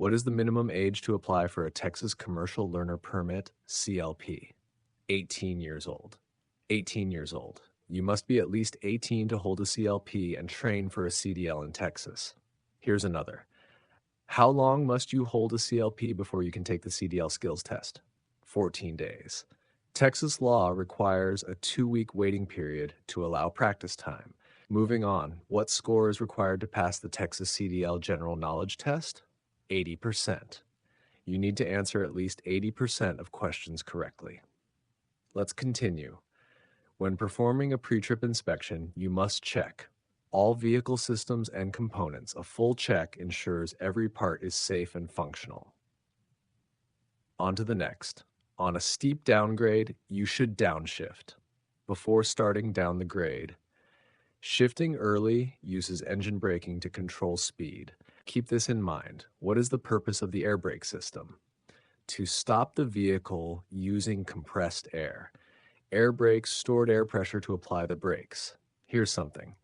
What is the minimum age to apply for a Texas Commercial Learner Permit, CLP? 18 years old. 18 years old. You must be at least 18 to hold a CLP and train for a CDL in Texas. Here's another. How long must you hold a CLP before you can take the CDL skills test? 14 days. Texas law requires a 2-week waiting period to allow practice time. Moving on, what score is required to pass the Texas CDL General Knowledge Test? 80%. You need to answer at least 80% of questions correctly. Let's continue. When performing a pre-trip inspection, you must check all vehicle systems and components. A full check ensures every part is safe and functional. On to the next. On a steep downgrade, you should downshift before starting down the grade. Shifting early uses engine braking to control speed. Keep this in mind. What is the purpose of the air brake system? To stop the vehicle using compressed air. Air brakes stored air pressure to apply the brakes. Here's something.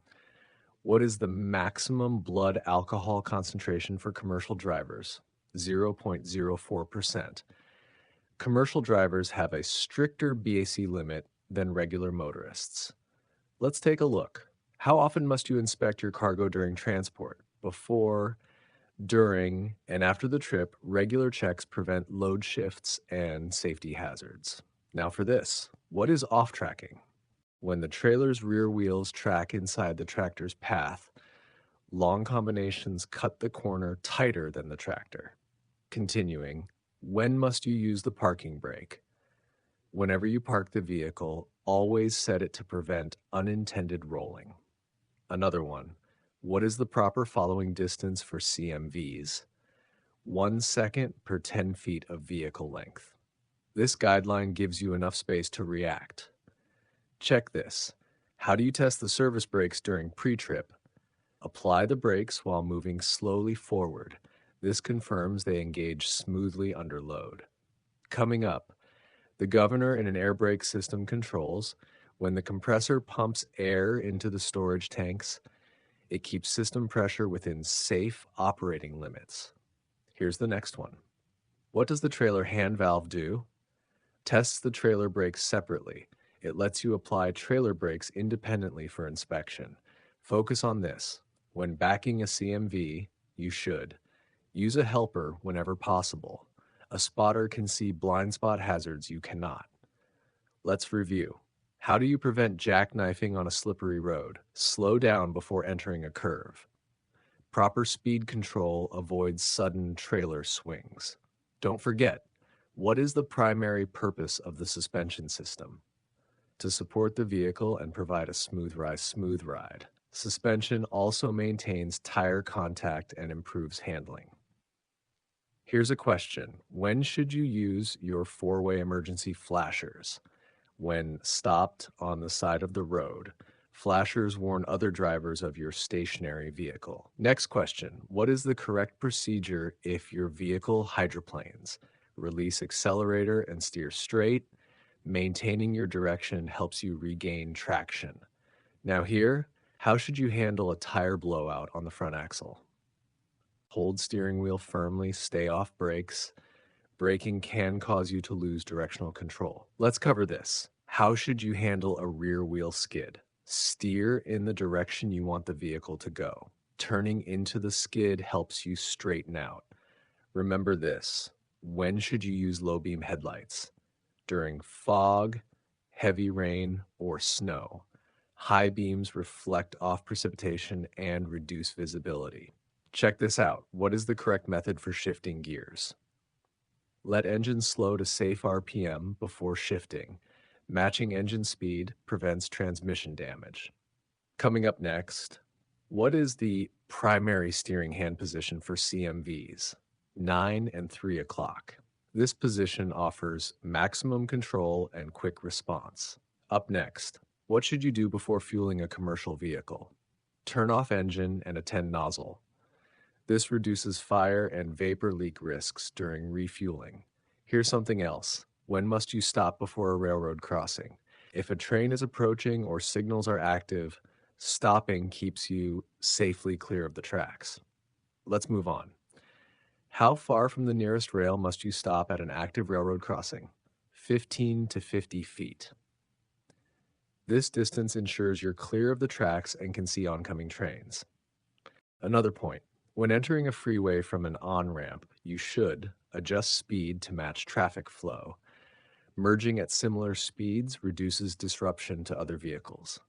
What is the maximum blood alcohol concentration for commercial drivers? 0.04%. Commercial drivers have a stricter BAC limit than regular motorists. Let's take a look. How often must you inspect your cargo during transport? Before, during, and after the trip, regular checks prevent load shifts and safety hazards. Now for this, what is off-tracking? When the trailer's rear wheels track inside the tractor's path, long combinations cut the corner tighter than the tractor. Continuing, when must you use the parking brake? Whenever you park the vehicle, always set it to prevent unintended rolling. Another one, what is the proper following distance for CMVs? 1 second per 10 feet of vehicle length. This guideline gives you enough space to react. Check this. How do you test the service brakes during pre-trip? Apply the brakes while moving slowly forward. This confirms they engage smoothly under load. Coming up, the governor in an air brake system controls when the compressor pumps air into the storage tanks. It keeps system pressure within safe operating limits. Here's the next one. What does the trailer hand valve do? Tests the trailer brakes separately. It lets you apply trailer brakes independently for inspection. Focus on this. When backing a CMV, you should use a helper whenever possible. A spotter can see blind spot hazards you cannot. Let's review. How do you prevent jackknifing on a slippery road? Slow down before entering a curve. Proper speed control avoids sudden trailer swings. Don't forget, what is the primary purpose of the suspension system? To support the vehicle and provide a smooth ride. Suspension also maintains tire contact and improves handling. Here's a question. When should you use your 4-way emergency flashers? When stopped on the side of the road. Flashers warn other drivers of your stationary vehicle. Next question. What is the correct procedure if your vehicle hydroplanes? Release accelerator and steer straight. Maintaining your direction helps you regain traction. Now here, how should you handle a tire blowout on the front axle? Hold steering wheel firmly, stay off brakes. Braking can cause you to lose directional control. Let's cover this. How should you handle a rear wheel skid? Steer in the direction you want the vehicle to go. Turning into the skid helps you straighten out. Remember this. When should you use low beam headlights? During fog, heavy rain, or snow. High beams reflect off precipitation and reduce visibility. Check this out. What is the correct method for shifting gears? Let engine slow to safe RPM before shifting. Matching engine speed prevents transmission damage. Coming up next, what is the primary steering hand position for CMVs? 9 and 3 o'clock. This position offers maximum control and quick response. Up next, what should you do before fueling a commercial vehicle? Turn off engine and attend nozzle. This reduces fire and vapor leak risks during refueling. Here's something else. When must you stop before a railroad crossing? If a train is approaching or signals are active, stopping keeps you safely clear of the tracks. Let's move on. How far from the nearest rail must you stop at an active railroad crossing? 15 to 50 feet. This distance ensures you're clear of the tracks and can see oncoming trains. Another point, when entering a freeway from an on-ramp, you should adjust speed to match traffic flow. Merging at similar speeds reduces disruption to other vehicles.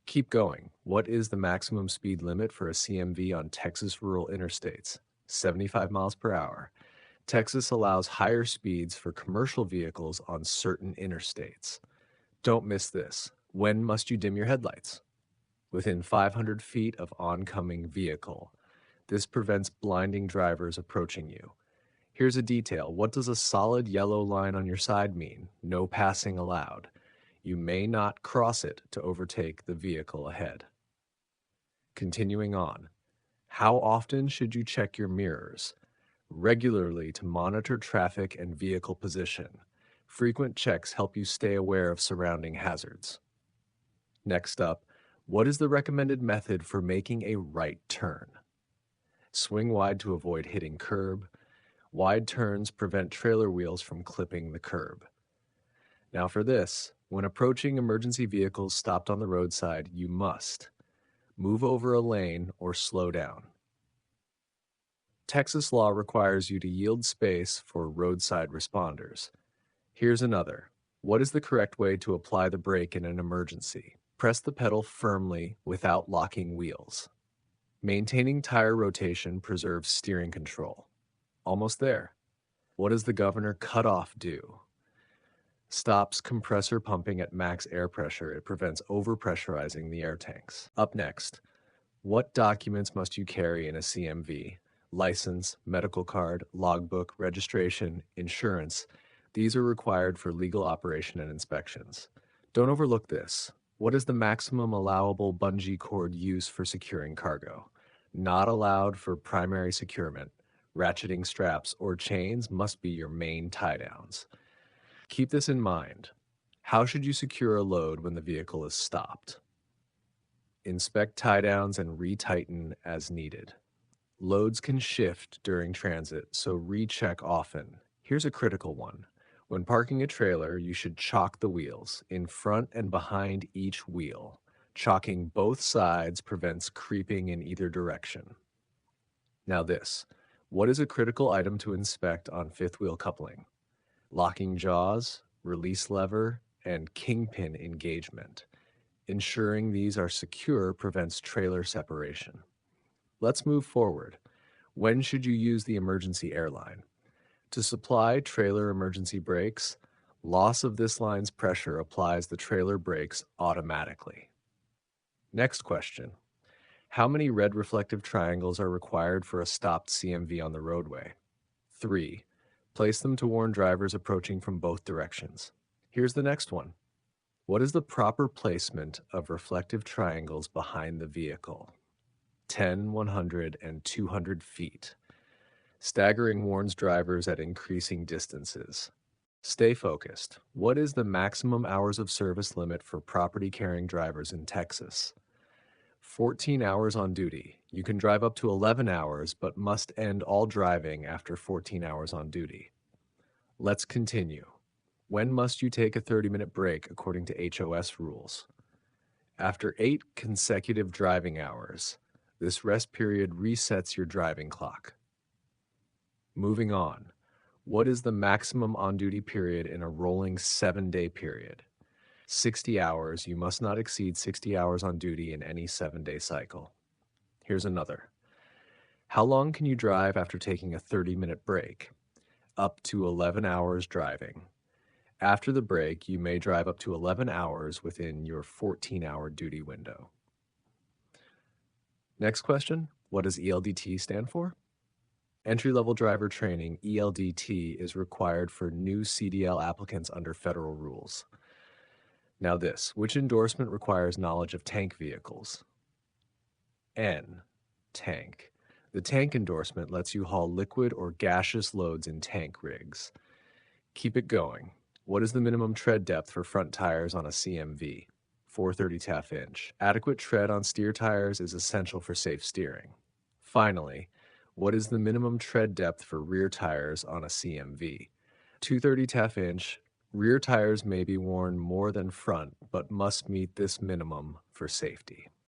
Keep going. What is the maximum speed limit for a CMV on Texas rural interstates? 75 miles per hour. Texas allows higher speeds for commercial vehicles on certain interstates. Don't miss this. When must you dim your headlights? Within 500 feet of oncoming vehicle. This prevents blinding drivers approaching you. Here's a detail. What does a solid yellow line on your side mean? No passing allowed. You may not cross it to overtake the vehicle ahead. Continuing on. How often should you check your mirrors? Regularly to monitor traffic and vehicle position. Frequent checks help you stay aware of surrounding hazards. Next up, what is the recommended method for making a right turn? Swing wide to avoid hitting curb. Wide turns prevent trailer wheels from clipping the curb. Now for this, when approaching emergency vehicles stopped on the roadside, you must move over a lane or slow down. Texas law requires you to yield space for roadside responders. Here's another. What is the correct way to apply the brake in an emergency? Press the pedal firmly without locking wheels. Maintaining tire rotation preserves steering control. Almost there. What does the governor cutoff do? Stops compressor pumping at max air pressure. It prevents overpressurizing the air tanks. Up next, what documents must you carry in a CMV? License, medical card, logbook, registration, insurance. These are required for legal operation and inspections. Don't overlook this. What is the maximum allowable bungee cord use for securing cargo? Not allowed for primary securement. Ratcheting straps or chains must be your main tie-downs. Keep this in mind. How should you secure a load when the vehicle is stopped? Inspect tie-downs and retighten as needed. Loads can shift during transit, so recheck often. Here's a critical one. When parking a trailer, you should chock the wheels, in front and behind each wheel. Chocking both sides prevents creeping in either direction. Now this. What is a critical item to inspect on fifth wheel coupling? Locking jaws, release lever, and kingpin engagement. Ensuring these are secure prevents trailer separation. Let's move forward. When should you use the emergency airline? To supply trailer emergency brakes, loss of this line's pressure applies the trailer brakes automatically. Next question. How many red reflective triangles are required for a stopped CMV on the roadway? 3. Place them to warn drivers approaching from both directions. Here's the next one. What is the proper placement of reflective triangles behind the vehicle? 10, 100, and 200 feet. Staggering warns drivers at increasing distances. Stay focused. What is the maximum hours of service limit for property-carrying drivers in Texas? 14 hours on duty. You can drive up to 11 hours, but must end all driving after 14 hours on duty. Let's continue. When must you take a 30-minute break according to HOS rules? After 8 consecutive driving hours. This rest period resets your driving clock. Moving on. What is the maximum on-duty period in a rolling 7-day period? 60 hours. You must not exceed 60 hours on duty in any 7-day cycle. Here's another. How long can you drive after taking a 30-minute break? Up to 11 hours driving. After the break, you may drive up to 11 hours within your 14-hour duty window. Next question. What does ELDT stand for? Entry-level driver training, ELDT, is required for new CDL applicants under federal rules. Now this, which endorsement requires knowledge of tank vehicles? N, tank. The tank endorsement lets you haul liquid or gaseous loads in tank rigs. Keep it going. What is the minimum tread depth for front tires on a CMV? 4/30 inch. Adequate tread on steer tires is essential for safe steering. Finally, What is the minimum tread depth for rear tires on a CMV? 230 inch. Rear tires may be worn more than front, but must meet this minimum for safety.